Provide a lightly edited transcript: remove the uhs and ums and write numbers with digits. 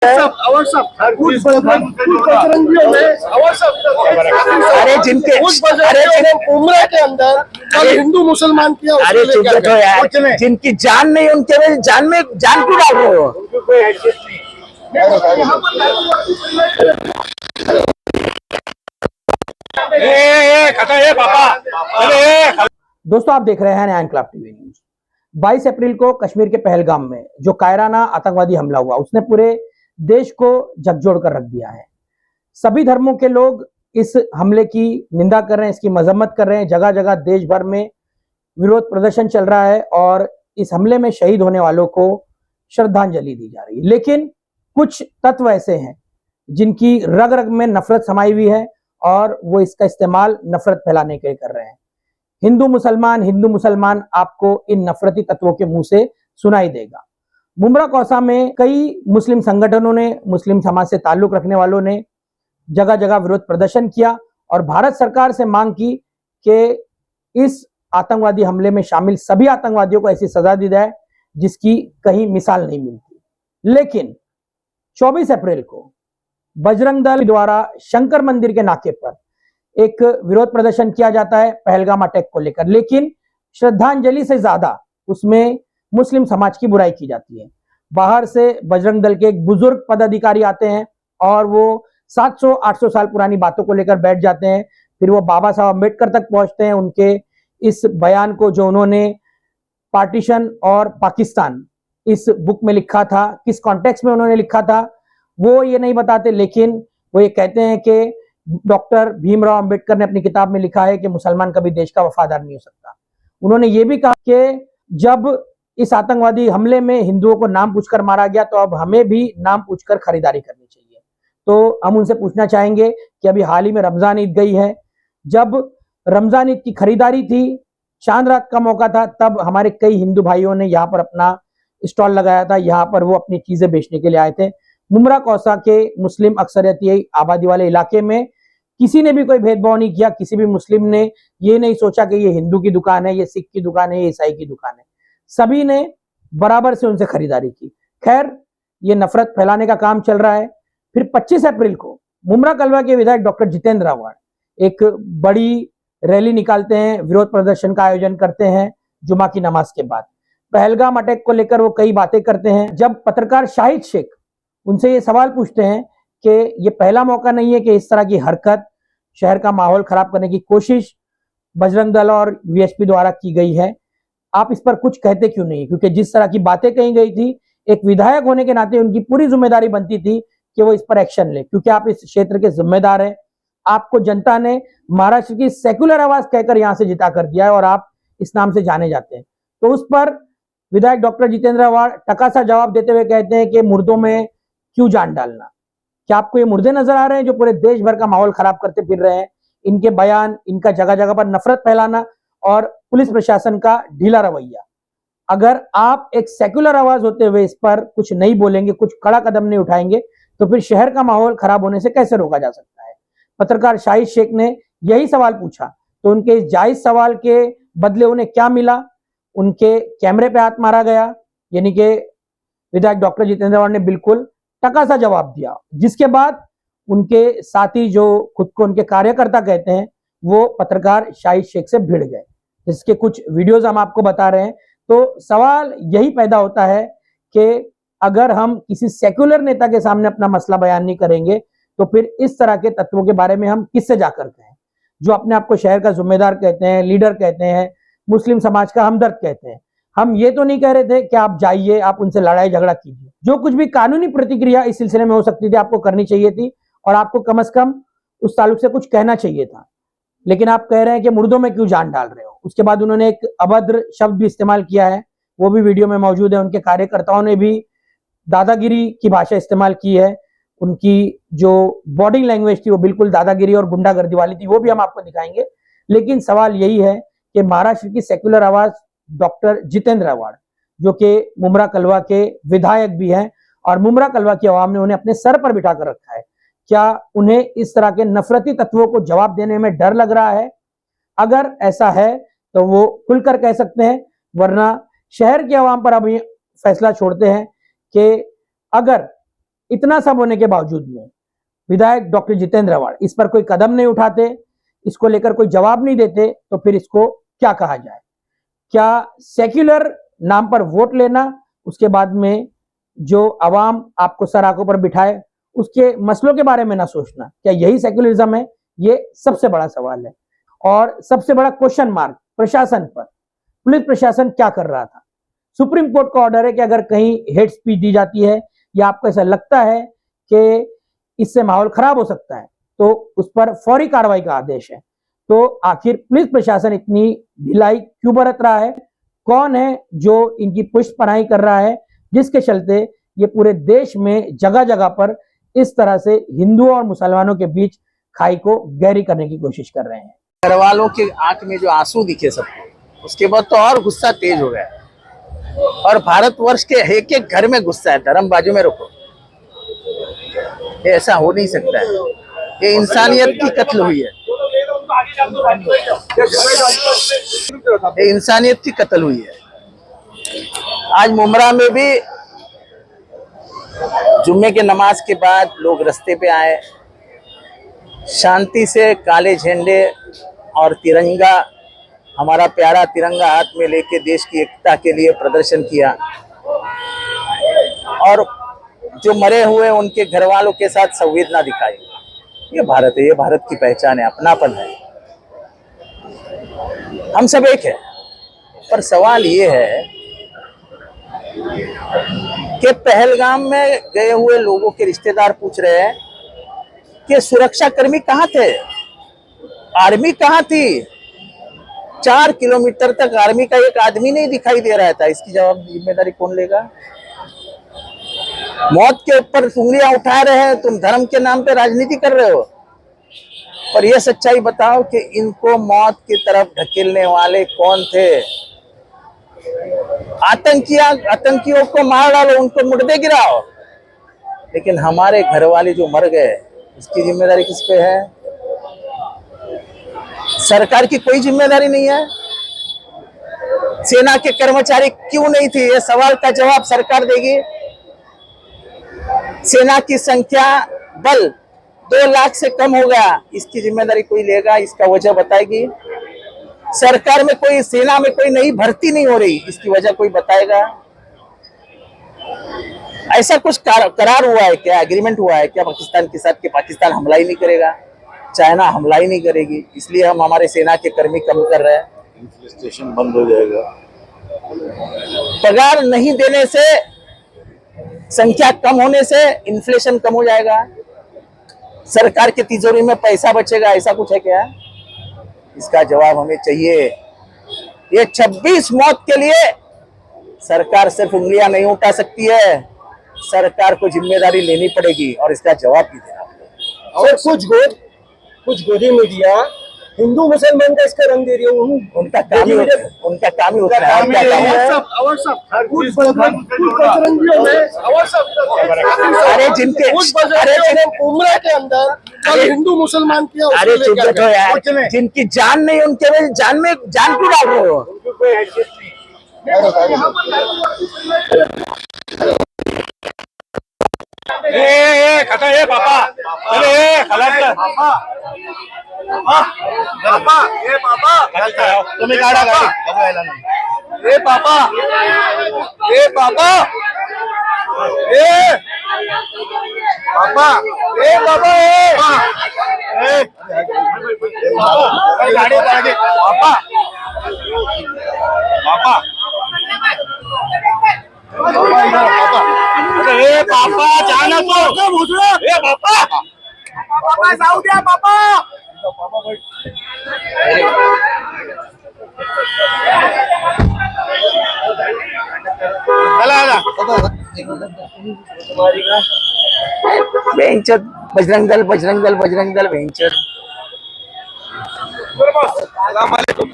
अरे जिनके उम्र के अंदर कल हिंदू मुसलमान किया, अरे चुप बैठो यार, जिनकी जान नहीं उनके में जान क्यों डाल रहे हो? दोस्तों, आप देख रहे हैं नया इनकलाब टीवी न्यूज। 22 अप्रैल को कश्मीर के पहलगाम में जो कायराना आतंकवादी हमला हुआ, उसने पूरे देश को झकझोर कर रख दिया है। सभी धर्मों के लोग इस हमले की निंदा कर रहे हैं, इसकी मजम्मत कर रहे हैं। जगह जगह देश भर में विरोध प्रदर्शन चल रहा है और इस हमले में शहीद होने वालों को श्रद्धांजलि दी जा रही है। लेकिन कुछ तत्व ऐसे हैं जिनकी रग रग में नफरत समाई हुई है और वो इसका इस्तेमाल नफरत फैलाने के लिए कर रहे हैं। हिंदू मुसलमान आपको इन नफरती तत्वों के मुंह से सुनाई देगा। मुमरा कौसा में कई मुस्लिम संगठनों ने, मुस्लिम समाज से ताल्लुक रखने वालों ने जगह जगह विरोध प्रदर्शन किया और भारत सरकार से मांग की कि इस आतंकवादी हमले में शामिल सभी आतंकवादियों को ऐसी सजा दी जाए जिसकी कहीं मिसाल नहीं मिलती। लेकिन 24 अप्रैल को बजरंग दल द्वारा शंकर मंदिर के नाके पर एक विरोध प्रदर्शन किया जाता है पहलगाम अटैक को लेकर, लेकिन श्रद्धांजलि से ज्यादा उसमें मुस्लिम समाज की बुराई की जाती है। बाहर से बजरंग दल के एक बुजुर्ग पदाधिकारी आते हैं और वो 700-800 साल पुरानी बातों को लेकर बैठ जाते हैं। फिर वो बाबा साहब अम्बेडकर तक पहुंचते हैं। उनके इस बयान को, जो उन्होंने पार्टीशन और पाकिस्तान इस बुक में लिखा था, किस कॉन्टेक्स्ट में उन्होंने लिखा था वो ये नहीं बताते, लेकिन वो ये कहते हैं कि डॉक्टर भीमराव अंबेडकर ने अपनी किताब में लिखा है कि मुसलमान कभी देश का वफादार नहीं हो सकता। उन्होंने ये भी कहा कि जब इस आतंकवादी हमले में हिंदुओं को नाम पूछकर मारा गया तो अब हमें भी नाम पूछकर खरीदारी करनी चाहिए। तो हम उनसे पूछना चाहेंगे कि अभी हाल ही में रमजान ईद गई है, जब रमजान ईद की खरीदारी थी, चांद रात का मौका था, तब हमारे कई हिंदू भाइयों ने यहाँ पर अपना स्टॉल लगाया था। यहाँ पर वो अपनी चीजें बेचने के लिए आए थे। मुमरा कौसा के मुस्लिम अक्सरियती आबादी वाले इलाके में किसी ने भी कोई भेदभाव नहीं किया। किसी भी मुस्लिम ने ये नहीं सोचा कि ये हिंदू की दुकान है, ये सिख की दुकान है, ये ईसाई की दुकान है। सभी ने बराबर से उनसे खरीदारी की। खैर, ये नफरत फैलाने का काम चल रहा है। फिर 25 अप्रैल को मुमरा कलवा के विधायक डॉक्टर जितेंद्र अवाड़ एक बड़ी रैली निकालते हैं, विरोध प्रदर्शन का आयोजन करते हैं जुमा की नमाज के बाद। पहलगाम अटैक को लेकर वो कई बातें करते हैं। जब पत्रकार शाहिद शेख उनसे ये सवाल पूछते हैं कि ये पहला मौका नहीं है कि इस तरह की हरकत, शहर का माहौल खराब करने की कोशिश बजरंग दल और वीएचपी द्वारा की गई है, आप इस पर कुछ कहते क्यों नहीं? क्योंकि जिस तरह की बातें कही गई थी, एक विधायक होने के नाते उनकी पूरी जिम्मेदारी बनती थी कि वो इस पर एक्शन ले, क्योंकि आप इस क्षेत्र के जिम्मेदार हैं। आपको जनता ने महाराष्ट्र की सेक्युलर आवाज कहकर यहां से जिता कर दिया है और आप इस नाम से जाने जाते हैं। तो उस पर विधायक डॉक्टर जितेंद्र अवाड़ टकासा जवाब देते हुए कहते हैं कि मुर्दों में क्यों जान डालना? क्या आपको ये मुर्दे नजर आ रहे हैं जो पूरे देश भर का माहौल खराब करते फिर रहे हैं? इनके बयान, इनका जगह जगह पर नफरत फैलाना और पुलिस प्रशासन का ढीला रवैया। अगर आप एक सेक्युलर आवाज होते हुए इस पर कुछ नहीं बोलेंगे, कुछ कड़ा कदम नहीं उठाएंगे, तो फिर शहर का माहौल खराब होने से कैसे रोका जा सकता है? पत्रकार शाहिद शेख ने यही सवाल पूछा, तो उनके इस जायज सवाल के बदले उन्हें क्या मिला? उनके कैमरे पे हाथ मारा गया। यानी कि विधायक डॉक्टर जितेंद्र अवाड़ ने बिल्कुल टकासा जवाब दिया, जिसके बाद उनके साथी, जो खुद को उनके कार्यकर्ता कहते हैं, वो पत्रकार शाहिद शेख से भिड़ गए, जिसके कुछ वीडियोस हम आपको बता रहे हैं। तो सवाल यही पैदा होता है कि अगर हम किसी सेक्युलर नेता के सामने अपना मसला बयान नहीं करेंगे तो फिर इस तरह के तत्वों के बारे में हम किससे जाकर कहें, जो अपने आप को शहर का जिम्मेदार कहते हैं, लीडर कहते हैं, मुस्लिम समाज का हमदर्द कहते हैं। हम ये तो नहीं कह रहे थे कि आप जाइए, आप उनसे लड़ाई झगड़ा कीजिए। जो कुछ भी कानूनी प्रतिक्रिया इस सिलसिले में हो सकती थी आपको करनी चाहिए थी और आपको कम से कम उस ताल्लुक से कुछ कहना चाहिए था। लेकिन आप कह रहे हैं कि मुर्दों में क्यों जान डाल रहे हो। उसके बाद उन्होंने एक अभद्र शब्द भी इस्तेमाल किया है, वो भी वीडियो में मौजूद है। उनके कार्यकर्ताओं ने भी दादागिरी की भाषा इस्तेमाल की है। उनकी जो बॉडी लैंग्वेज थी वो बिल्कुल दादागिरी और गुंडागर्दी वाली थी, वो भी हम आपको दिखाएंगे। लेकिन सवाल यही है कि महाराष्ट्र की सेक्युलर आवाज डॉक्टर जितेंद्र अवाड़, जो कि मुमरा कलवा के विधायक भी हैं और मुमरा कलवा की आवाम ने उन्हें अपने सर पर बिठा कर रखा है, क्या उन्हें इस तरह के नफरती तत्वों को जवाब देने में डर लग रहा है? अगर ऐसा है तो वो खुलकर कह सकते हैं, वरना शहर की आवाम पर अब ये फैसला छोड़ते हैं कि अगर इतना सब होने के बावजूद में विधायक डॉक्टर जितेंद्र अवार्ड इस पर कोई कदम नहीं उठाते, इसको लेकर कोई जवाब नहीं देते, तो फिर इसको क्या कहा जाए? क्या सेक्युलर नाम पर वोट लेना, उसके बाद में जो अवाम आपको सराखों पर बिठाए उसके मसलों के बारे में ना सोचना, क्या यही सेक्युलरिज्म है? ये सबसे बड़ा सवाल है। और सबसे बड़ा क्वेश्चन मार्क प्रशासन पर, पुलिस प्रशासन क्या कर रहा था? सुप्रीम कोर्ट का ऑर्डर है कि अगर कहीं हेट स्पीच दी जाती है या आपको ऐसा लगता है कि इससे माहौल खराब हो सकता है, तो उस पर फौरी कार्रवाई का आदेश है। तो आखिर पुलिस प्रशासन इतनी ढिलाई क्यों बरत रहा है? कौन है जो इनकी पुष्टपनाही कर रहा है, जिसके चलते ये पूरे देश में जगह जगह पर इस तरह से हिंदुओं और मुसलमानों के बीच खाई को गहरी करने की कोशिश कर रहे हैं? घर वालों के आंख में जो आंसू दिखे सबको, उसके बाद तो और गुस्सा तेज हो गया। और भारतवर्ष के एक एक घर में गुस्सा है। धर्म बाजू में रखो, ये ऐसा हो नहीं सकता है। ये इंसानियत की कत्ल हुई है, ये इंसानियत की कत्ल हुई है। आज मुमरा में भी जुम्मे के नमाज के बाद लोग रास्ते पे आए, शांति से काले झंडे और तिरंगा, हमारा प्यारा तिरंगा हाथ में लेके देश की एकता के लिए प्रदर्शन किया। और जो मरे हुए उनके घर वालों के साथ संवेदना दिखाई। ये भारत है, ये भारत की पहचान है, अपनापन है, हम सब एक है। पर सवाल ये है कि पहलगाम में गए हुए लोगों के रिश्तेदार पूछ रहे हैं कि सुरक्षा कर्मी कहाँ थे, आर्मी कहाँ थी? 4 किलोमीटर तक आर्मी का एक आदमी नहीं दिखाई दे रहा था। इसकी जिम्मेदारी कौन लेगा? मौत के ऊपर उंगलियां उठा रहे हैं, तुम धर्म के नाम पे राजनीति कर रहे हो। पर यह सच्चाई बताओ कि इनको मौत की तरफ ढकेलने वाले कौन थे? आतंकियों को मार डालो, उनको मुर्दे गिराओ, लेकिन हमारे घर वाले जो मर गए, इसकी जिम्मेदारी किस पे है? सरकार की कोई जिम्मेदारी नहीं है। सेना के कर्मचारी क्यों नहीं थे? ये सवाल का जवाब सरकार देगी। सेना की संख्या बल 2 लाख से कम हो गया, इसकी जिम्मेदारी कोई लेगा? इसका वजह बताएगी। सरकार में कोई, सेना में कोई नई भर्ती नहीं हो रही, इसकी वजह कोई बताएगा? ऐसा कुछ करार हुआ है क्या? एग्रीमेंट हुआ है क्या पाकिस्तान के साथ कि पाकिस्तान हमला ही नहीं करेगा, चाइना हमला ही नहीं करेगी, इसलिए हम हमारे सेना के कर्मी कम कर रहे हैं? स्टेशन बंद हो जाएगा। पगार नहीं देने से, संख्या कम होने से इन्फ्लेशन कम हो जाएगा, सरकार की तिजोरी में पैसा बचेगा, ऐसा कुछ है क्या? इसका जवाब हमें चाहिए। ये 26 मौत के लिए सरकार सिर्फ उंगलियां नहीं उठा सकती है, सरकार को जिम्मेदारी लेनी पड़ेगी और इसका जवाब भी देना पड़ेगा। और कुछ गोदी मीडिया हिंदू मुसलमान का इसका रंग दे रही है। उनका काम ही होता है, उनका काम ही होता है। और क्या काम है? अरे जिनके उम्र के अंदर हिंदू मुसलमान किया, अरे चुप बैठो यार, जिनकी जान नहीं उनके में जान क्यों डाल रहे हो? ए पापा, अरे खलास पापा, पापा, ए पापा, तुम्हें गाड़ा गाड़ी, ए पापा, ए पापा, ए पापा, ए पापा, ए गाड़ी आगे, पापा, पापा, ए पापा जाना तो, ए पापा, पापा जाऊ द्या पापा, बेंचर बजरंग दल, बजरंग दल, बजरंग दल, बेंचर। सलाम वालेकुम।